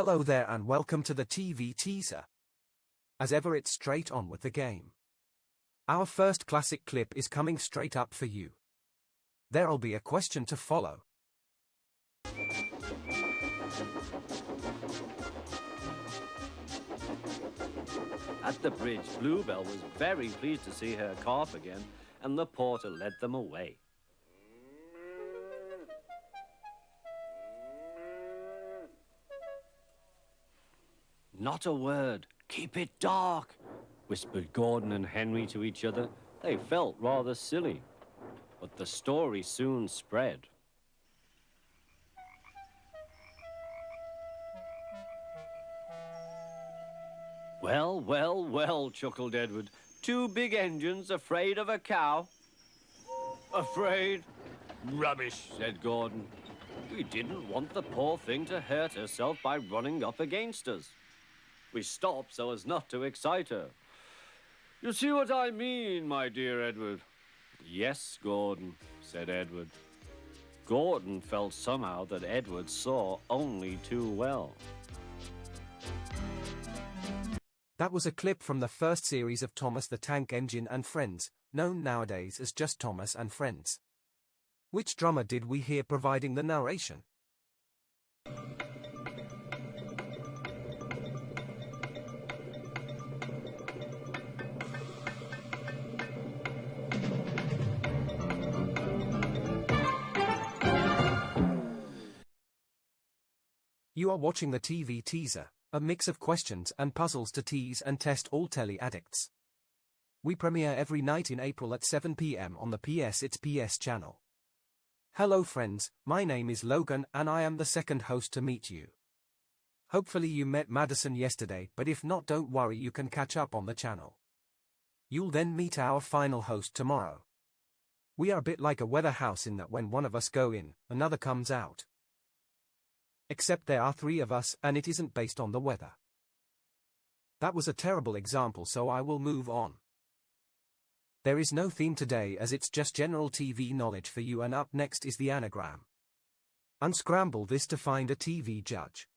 Hello there and welcome to the TV teaser. As ever, it's straight on with the game. Our first classic clip is coming straight up for you. There'll be a question to follow. At the bridge, Bluebell was very pleased to see her calf again, and the porter led them away. Not a word. Keep it dark, whispered Gordon and Henry to each other. They felt rather silly, but the story soon spread. Well, well, well, chuckled Edward. Two big engines afraid of a cow? Afraid? Rubbish, said Gordon. We didn't want the poor thing to hurt herself by running up against us. We stopped so as not to excite her. You see what I mean, my dear Edward? Yes, Gordon, said Edward. Gordon felt somehow that Edward saw only too well. That was a clip from the first series of Thomas the Tank Engine and Friends, known nowadays as just Thomas and Friends. Which drummer did we hear providing the narration? You are watching the TV teaser, a mix of questions and puzzles to tease and test all Telly Addicts. We premiere every night in April at 7 p.m. on the PS It's PS channel. Hello friends, my name is Logan and I am the second host to meet you. Hopefully you met Madison yesterday, but if not, don't worry, you can catch up on the channel. You'll then meet our final host tomorrow. We are a bit like a weather house in that when one of us go in, another comes out. Except there are three of us and it isn't based on the weather. That was a terrible example, so I will move on. There is no theme today as it's just general TV knowledge for you, and up next is the Anagram. Unscramble this to find a TV judge.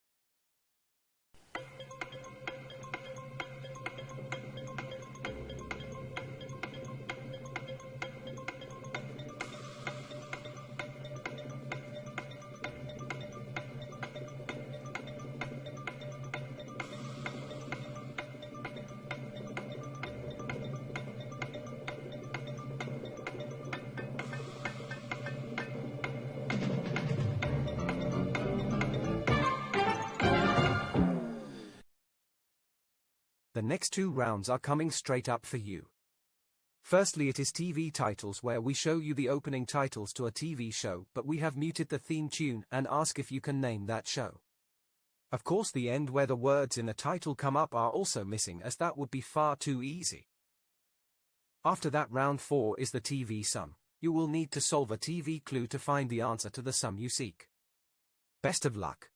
The next two rounds are coming straight up for you. Firstly, it is TV titles, where we show you the opening titles to a TV show, but we have muted the theme tune and ask if you can name that show. Of course, the end where the words in the title come up are also missing, as that would be far too easy. After that, round 4 is the TV sum. You will need to solve a TV clue to find the answer to the sum you seek. Best of luck.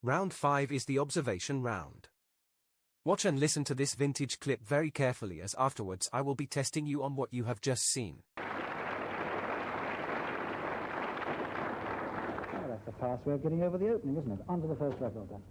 Round 5 is the observation round. Watch and listen to this vintage clip very carefully, as afterwards I will be testing you on what you have just seen. Well, that's a fast way of getting over the opening, isn't it? On to the first record then.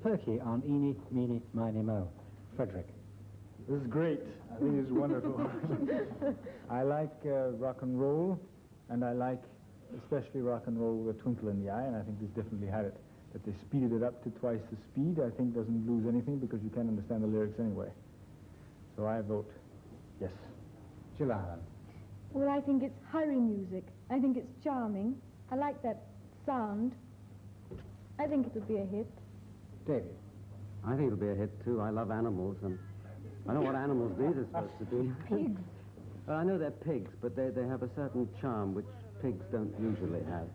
Perky on Eeny, Meeny, Miny, Mo. Frederick. This is great. I think it's wonderful. I like rock and roll, and I like especially rock and roll with a twinkle in the eye, and I think this definitely had it. That they speeded it up to twice the speed, I think doesn't lose anything because you can't understand the lyrics anyway. So I vote yes. Jill Allen. Well, I think it's hurry music. I think it's charming. I like that sound. I think it would be a hit. David. I think it'll be a hit, too. I love animals, and I know what animals these are supposed to be. Pigs. I know they're pigs, but they have a certain charm which pigs don't usually have.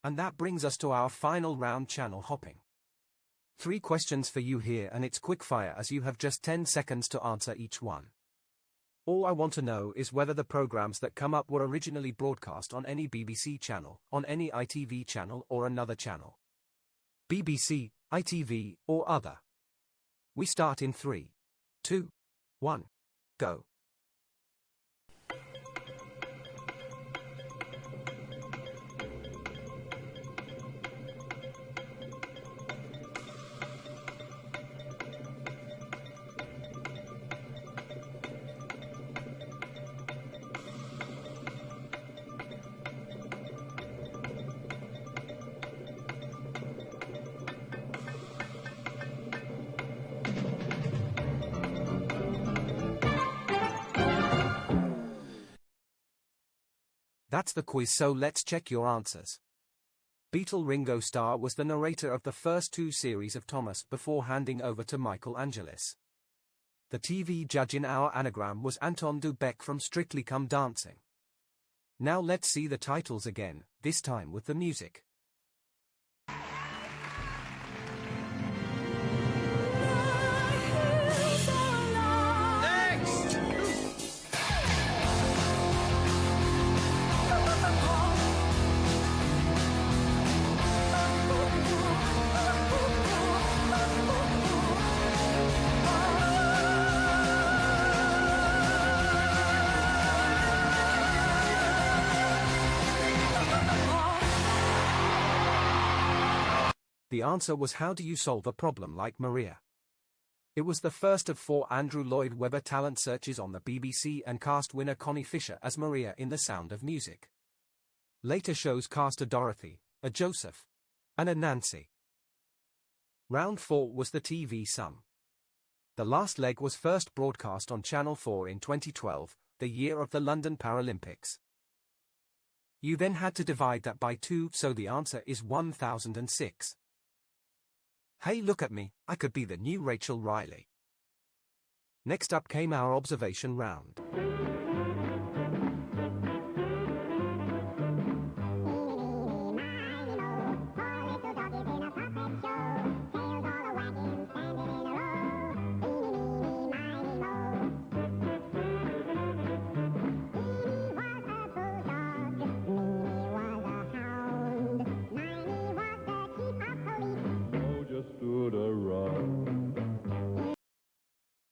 And that brings us to our final round, channel hopping. 3 questions for you here, and it's quickfire as you have just 10 seconds to answer each one. All I want to know is whether the programs that come up were originally broadcast on any BBC channel, on any ITV channel or another channel. BBC, ITV, or other. We start in 3, 2, 1, go. That's the quiz, so let's check your answers. Beatle Ringo Starr was the narrator of the first 2 series of Thomas before handing over to Michael Angelis. The TV judge in our anagram was Anton du Beke from Strictly Come Dancing. Now let's see the titles again, this time with the music. The answer was How Do You Solve a Problem Like Maria? It was the first of 4 Andrew Lloyd Webber talent searches on the BBC and cast winner Connie Fisher as Maria in The Sound of Music. Later shows cast a Dorothy, a Joseph, and a Nancy. Round 4 was the TV sum. The last leg was first broadcast on Channel 4 in 2012, the year of the London Paralympics. You then had to divide that by 2, so the answer is 1006. Hey, look at me, I could be the new Rachel Riley. Next up came our observation round.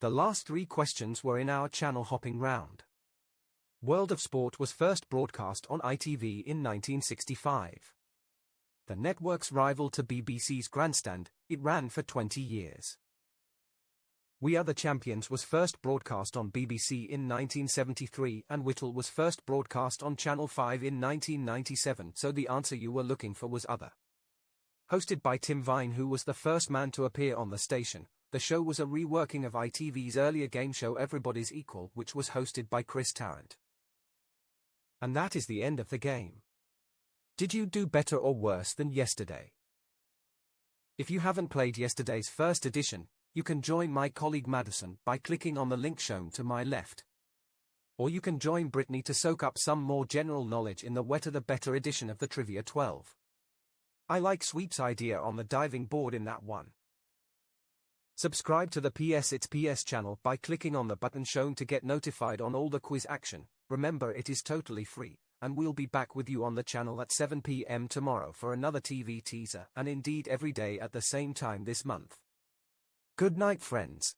The last 3 questions were in our channel hopping round. World of Sport was first broadcast on ITV in 1965. The network's rival to BBC's Grandstand, it ran for 20 years. We Are the Champions was first broadcast on BBC in 1973, and Whittle was first broadcast on Channel 5 in 1997, so the answer you were looking for was other. Hosted by Tim Vine, who was the first man to appear on the station, the show was a reworking of ITV's earlier game show Everybody's Equal, which was hosted by Chris Tarrant. And that is the end of the game. Did you do better or worse than yesterday? If you haven't played yesterday's first edition, you can join my colleague Madison by clicking on the link shown to my left. Or you can join Brittany to soak up some more general knowledge in the wetter the better edition of the Trivia 12. I like Sweep's idea on the diving board in that one. Subscribe to the PS It's PS channel by clicking on the button shown to get notified on all the quiz action. Remember, it is totally free, and we'll be back with you on the channel at 7 p.m. tomorrow for another TV teaser, and indeed every day at the same time this month. Good night, friends.